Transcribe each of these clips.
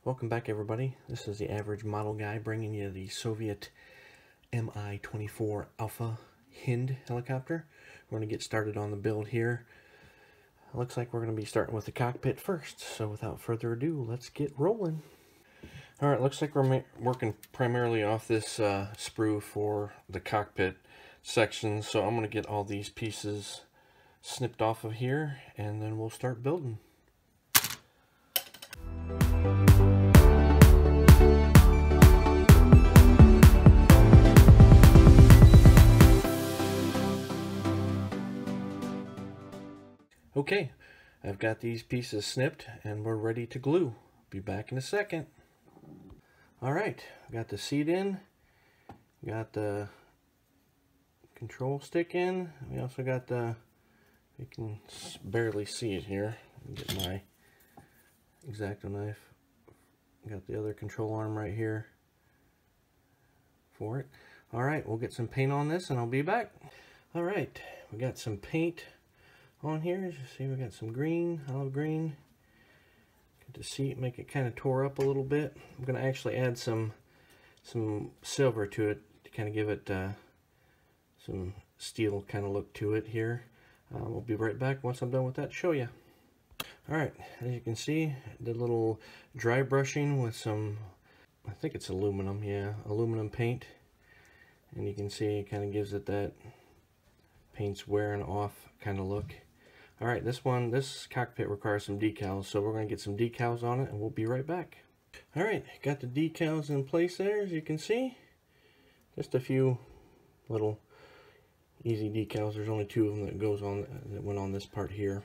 Welcome back, everybody. This is the Average Model Guy bringing you the Soviet Mi-24 Alpha HIND helicopter. We're going to get started on the build here. Looks like we're going to be starting with the cockpit first. So without further ado, let's get rolling. Alright, looks like we're working primarily off this sprue for the cockpit section. So I'm going to get all these pieces snipped off of here and then we'll start building. Okay, I've got these pieces snipped and we're ready to glue. Be back in a second. Alright, got the seat in, got the control stick in, we also got the, you can barely see it here, get my X-Acto knife, got the other control arm right here for it. Alright, we'll get some paint on this and I'll be back. Alright, we got some paint on here. As you see, we got some green, olive green. Get to see it, make it kind of tore up a little bit. I'm going to actually add some silver to it to kind of give it some steel kind of look to it here. We'll be right back once I'm done with that to show you. Alright, as you can see, the little dry brushing with some, I think it's aluminum, yeah, aluminum paint. And you can see it kind of gives it that paint's wearing off kind of look. Alright, this cockpit requires some decals, so we're going to get some decals on it and we'll be right back. Alright, got the decals in place there, as you can see. Just a few little easy decals. There's only two of them that went on this part here.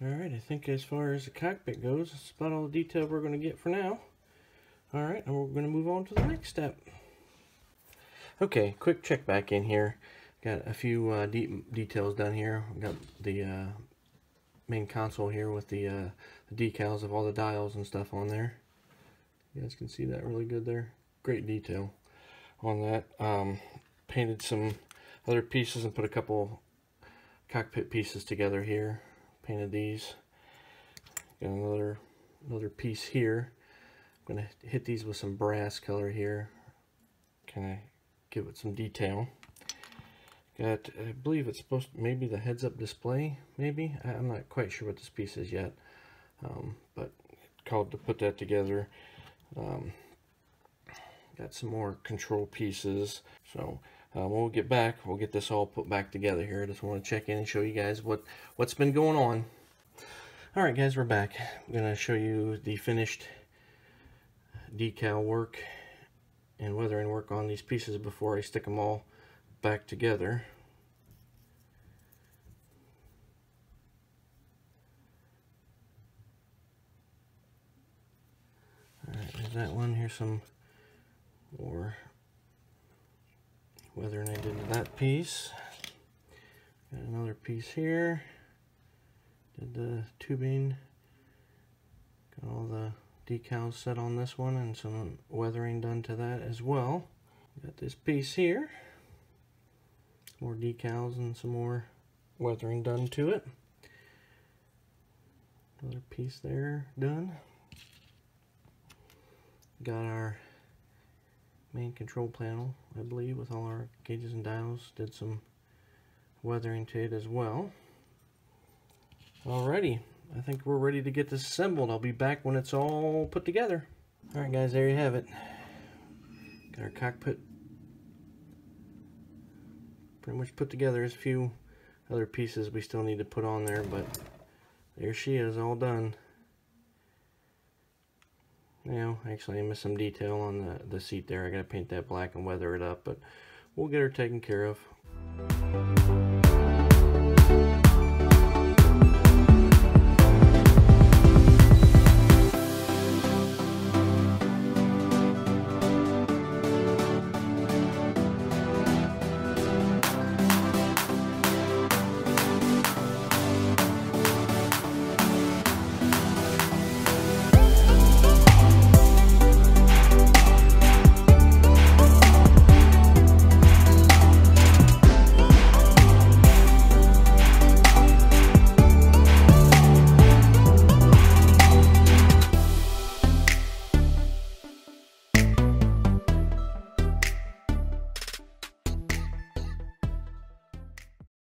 Alright, I think as far as the cockpit goes, that's about all the detail we're going to get for now. Alright, and we're going to move on to the next step. Okay, quick check back in here. Got a few details down here. We got the main console here with the decals of all the dials and stuff on there. You guys can see that really good there. Great detail on that. Painted some other pieces and put a couple cockpit pieces together here. Painted these. Got another piece here. I'm gonna hit these with some brass color here. Kind of give it some detail. Got, I believe it's supposed to, maybe the heads-up display, maybe? I'm not quite sure what this piece is yet, but called to put that together. Got some more control pieces, so when we'll get back, we'll get this all put back together here. I just want to check in and show you guys what's been going on. Alright guys, we're back. I'm going to show you the finished decal work and weathering work on these pieces before I stick them all back together. Alright, there's that one. Here's some more weathering I did to that piece. Got another piece here. Did the tubing. Got all the decals set on this one and some weathering done to that as well. Got this piece here. More decals and some more weathering done to it. Another piece there done. Got our main control panel, I believe, with all our gauges and dials. Did some weathering to it as well. Alrighty, I think we're ready to get this assembled. I'll be back when it's all put together. Alright guys, there you have it. Got our cockpit pretty much put together. There's a few other pieces we still need to put on there, but there she is, all done. Now, actually I missed some detail on the seat there. I gotta paint that black and weather it up, but we'll get her taken care of.